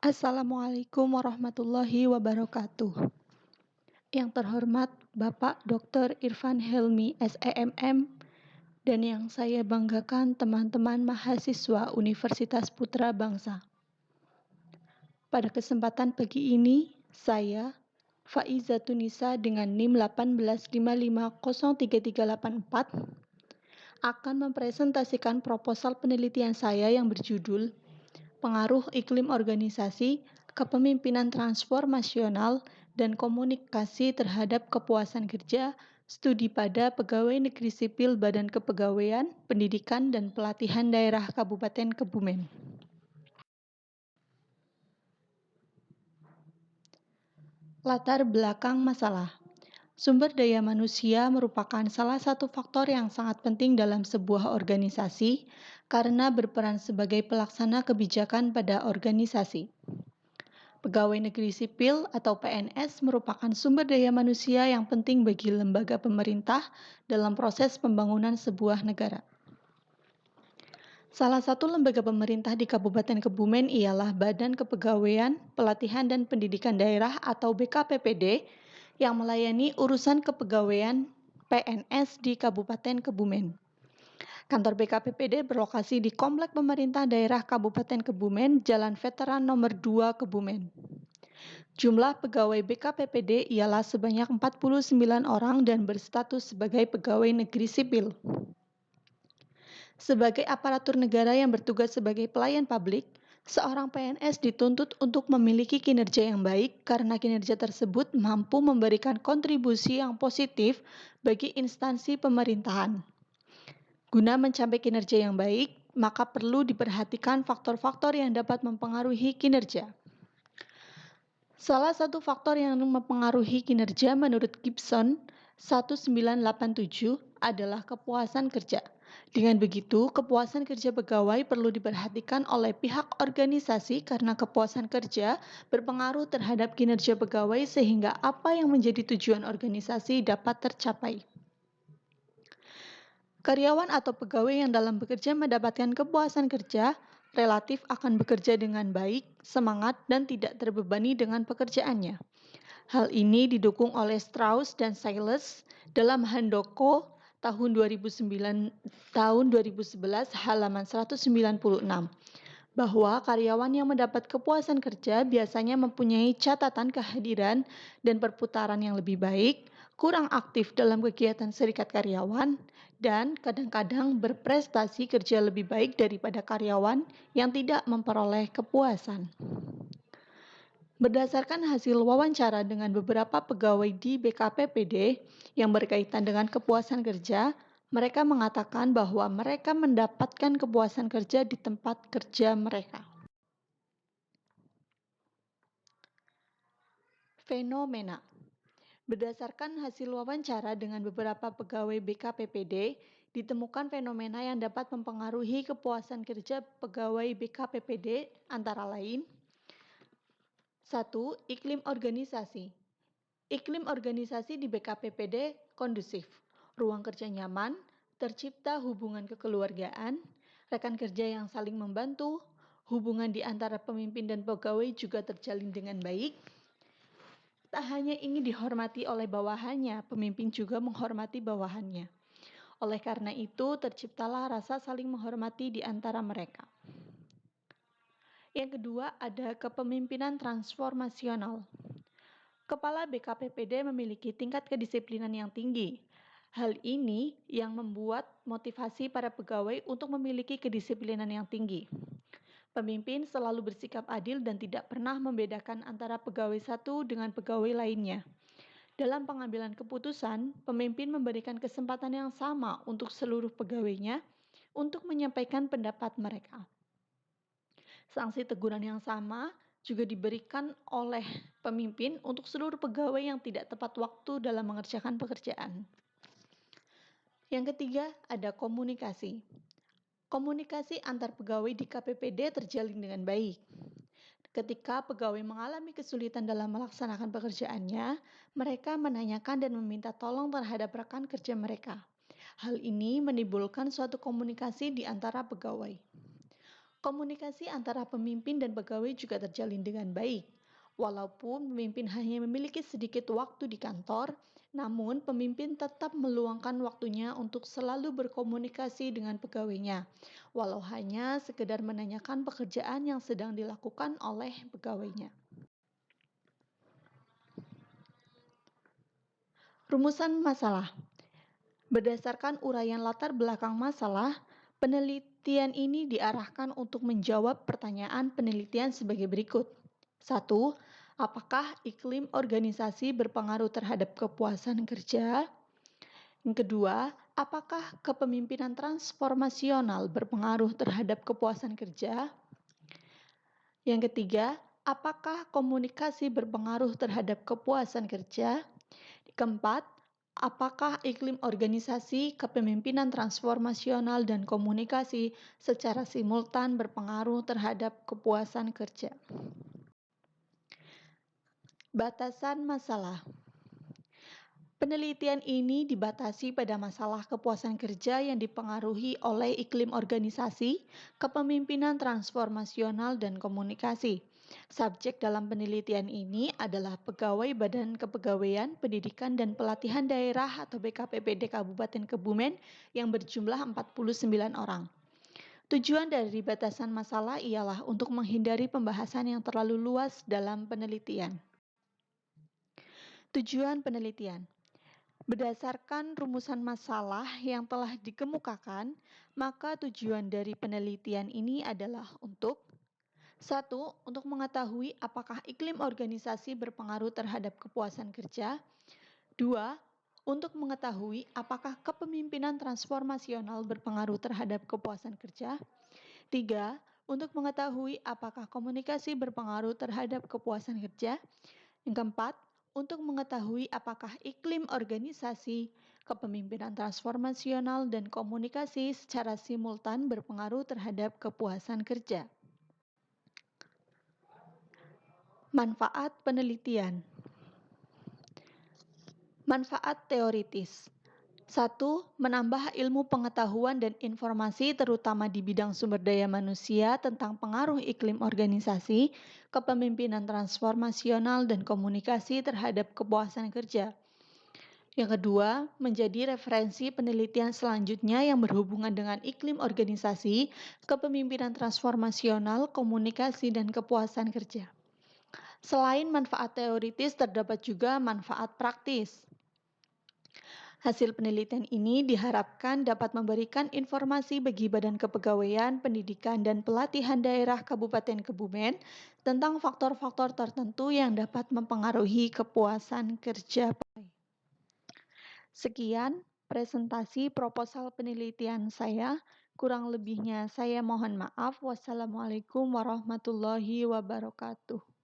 Assalamualaikum warahmatullahi wabarakatuh. Yang terhormat Bapak Dr. Irfan Helmi SEMM dan yang saya banggakan teman-teman mahasiswa Universitas Putra Bangsa. Pada kesempatan pagi ini, saya, Faiza Tunisa dengan NIM 1855033844 akan mempresentasikan proposal penelitian saya yang berjudul Pengaruh Iklim Organisasi, Kepemimpinan Transformasional, dan Komunikasi Terhadap Kepuasan Kerja, Studi pada Pegawai Negeri Sipil Badan Kepegawaian, Pendidikan, dan Pelatihan Daerah Kabupaten Kebumen. Latar belakang masalah. Sumber daya manusia merupakan salah satu faktor yang sangat penting dalam sebuah organisasi karena berperan sebagai pelaksana kebijakan pada organisasi. Pegawai negeri sipil atau PNS merupakan sumber daya manusia yang penting bagi lembaga pemerintah dalam proses pembangunan sebuah negara. Salah satu lembaga pemerintah di Kabupaten Kebumen ialah Badan Kepegawaian, Pelatihan dan Pendidikan Daerah atau BKPPD yang melayani urusan kepegawaian PNS di Kabupaten Kebumen. Kantor BKPPD berlokasi di Komplek Pemerintah Daerah Kabupaten Kebumen, Jalan Veteran Nomor 2 Kebumen. Jumlah pegawai BKPPD ialah sebanyak 49 orang dan berstatus sebagai pegawai negeri sipil. Sebagai aparatur negara yang bertugas sebagai pelayan publik, seorang PNS dituntut untuk memiliki kinerja yang baik karena kinerja tersebut mampu memberikan kontribusi yang positif bagi instansi pemerintahan. Guna mencapai kinerja yang baik, maka perlu diperhatikan faktor-faktor yang dapat mempengaruhi kinerja. Salah satu faktor yang mempengaruhi kinerja menurut Gibson 1987 adalah kepuasan kerja. Dengan begitu, kepuasan kerja pegawai perlu diperhatikan oleh pihak organisasi karena kepuasan kerja berpengaruh terhadap kinerja pegawai sehingga apa yang menjadi tujuan organisasi dapat tercapai. Karyawan atau pegawai yang dalam bekerja mendapatkan kepuasan kerja relatif akan bekerja dengan baik, semangat, dan tidak terbebani dengan pekerjaannya. Hal ini didukung oleh Strauss dan Silas dalam Handoko tahun 2011 halaman 196 bahwa karyawan yang mendapat kepuasan kerja biasanya mempunyai catatan kehadiran dan perputaran yang lebih baik, kurang aktif dalam kegiatan serikat karyawan, dan kadang-kadang berprestasi kerja lebih baik daripada karyawan yang tidak memperoleh kepuasan. Berdasarkan hasil wawancara dengan beberapa pegawai di BKPPD yang berkaitan dengan kepuasan kerja, mereka mengatakan bahwa mereka mendapatkan kepuasan kerja di tempat kerja mereka. Fenomena. Berdasarkan hasil wawancara dengan beberapa pegawai BKPPD, ditemukan fenomena yang dapat mempengaruhi kepuasan kerja pegawai BKPPD antara lain 1. Iklim organisasi. Iklim organisasi di BKPPD kondusif, ruang kerja nyaman, tercipta hubungan kekeluargaan, rekan kerja yang saling membantu, hubungan di antara pemimpin dan pegawai juga terjalin dengan baik. Tak hanya ingin dihormati oleh bawahannya, pemimpin juga menghormati bawahannya. Oleh karena itu, terciptalah rasa saling menghormati di antara mereka. Yang kedua, ada kepemimpinan transformasional. Kepala BKPPD memiliki tingkat kedisiplinan yang tinggi. Hal ini yang membuat motivasi para pegawai untuk memiliki kedisiplinan yang tinggi. Pemimpin selalu bersikap adil dan tidak pernah membedakan antara pegawai satu dengan pegawai lainnya. Dalam pengambilan keputusan, pemimpin memberikan kesempatan yang sama untuk seluruh pegawainya untuk menyampaikan pendapat mereka. Sanksi teguran yang sama juga diberikan oleh pemimpin untuk seluruh pegawai yang tidak tepat waktu dalam mengerjakan pekerjaan. Yang ketiga, ada komunikasi. Komunikasi antar pegawai di KPPD terjalin dengan baik. Ketika pegawai mengalami kesulitan dalam melaksanakan pekerjaannya, mereka menanyakan dan meminta tolong terhadap rekan kerja mereka. Hal ini menimbulkan suatu komunikasi di antara pegawai. Komunikasi antara pemimpin dan pegawai juga terjalin dengan baik. Walaupun pemimpin hanya memiliki sedikit waktu di kantor, namun pemimpin tetap meluangkan waktunya untuk selalu berkomunikasi dengan pegawainya, walau hanya sekedar menanyakan pekerjaan yang sedang dilakukan oleh pegawainya. Rumusan masalah. Berdasarkan uraian latar belakang masalah, penelitian ini diarahkan untuk menjawab pertanyaan penelitian sebagai berikut. 1. Apakah iklim organisasi berpengaruh terhadap kepuasan kerja? Yang kedua, apakah kepemimpinan transformasional berpengaruh terhadap kepuasan kerja? Yang ketiga, apakah komunikasi berpengaruh terhadap kepuasan kerja? Keempat, apakah iklim organisasi, kepemimpinan transformasional, dan komunikasi secara simultan berpengaruh terhadap kepuasan kerja? Batasan masalah. Penelitian ini dibatasi pada masalah kepuasan kerja yang dipengaruhi oleh iklim organisasi, kepemimpinan transformasional, dan komunikasi. Subjek dalam penelitian ini adalah pegawai Badan Kepegawaian, Pendidikan dan Pelatihan Daerah atau BKPPD Kabupaten Kebumen yang berjumlah 49 orang. Tujuan dari batasan masalah ialah untuk menghindari pembahasan yang terlalu luas dalam penelitian. Tujuan penelitian. Berdasarkan rumusan masalah yang telah dikemukakan, maka tujuan dari penelitian ini adalah untuk 1. Untuk mengetahui apakah iklim organisasi berpengaruh terhadap kepuasan kerja. 2. Untuk mengetahui apakah kepemimpinan transformasional berpengaruh terhadap kepuasan kerja. 3. Untuk mengetahui apakah komunikasi berpengaruh terhadap kepuasan kerja. Yang keempat, untuk mengetahui apakah iklim organisasi, kepemimpinan transformasional, dan komunikasi secara simultan berpengaruh terhadap kepuasan kerja. Manfaat penelitian. Manfaat teoritis. 1. Menambah ilmu pengetahuan dan informasi terutama di bidang sumber daya manusia tentang pengaruh iklim organisasi, kepemimpinan transformasional, dan komunikasi terhadap kepuasan kerja. Yang kedua, menjadi referensi penelitian selanjutnya yang berhubungan dengan iklim organisasi, kepemimpinan transformasional, komunikasi, dan kepuasan kerja. Selain manfaat teoritis, terdapat juga manfaat praktis. Hasil penelitian ini diharapkan dapat memberikan informasi bagi Badan Kepegawaian, Pendidikan, dan Pelatihan Daerah Kabupaten Kebumen tentang faktor-faktor tertentu yang dapat mempengaruhi kepuasan kerja. Sekian presentasi proposal penelitian saya. Kurang lebihnya saya mohon maaf. Wassalamualaikum warahmatullahi wabarakatuh.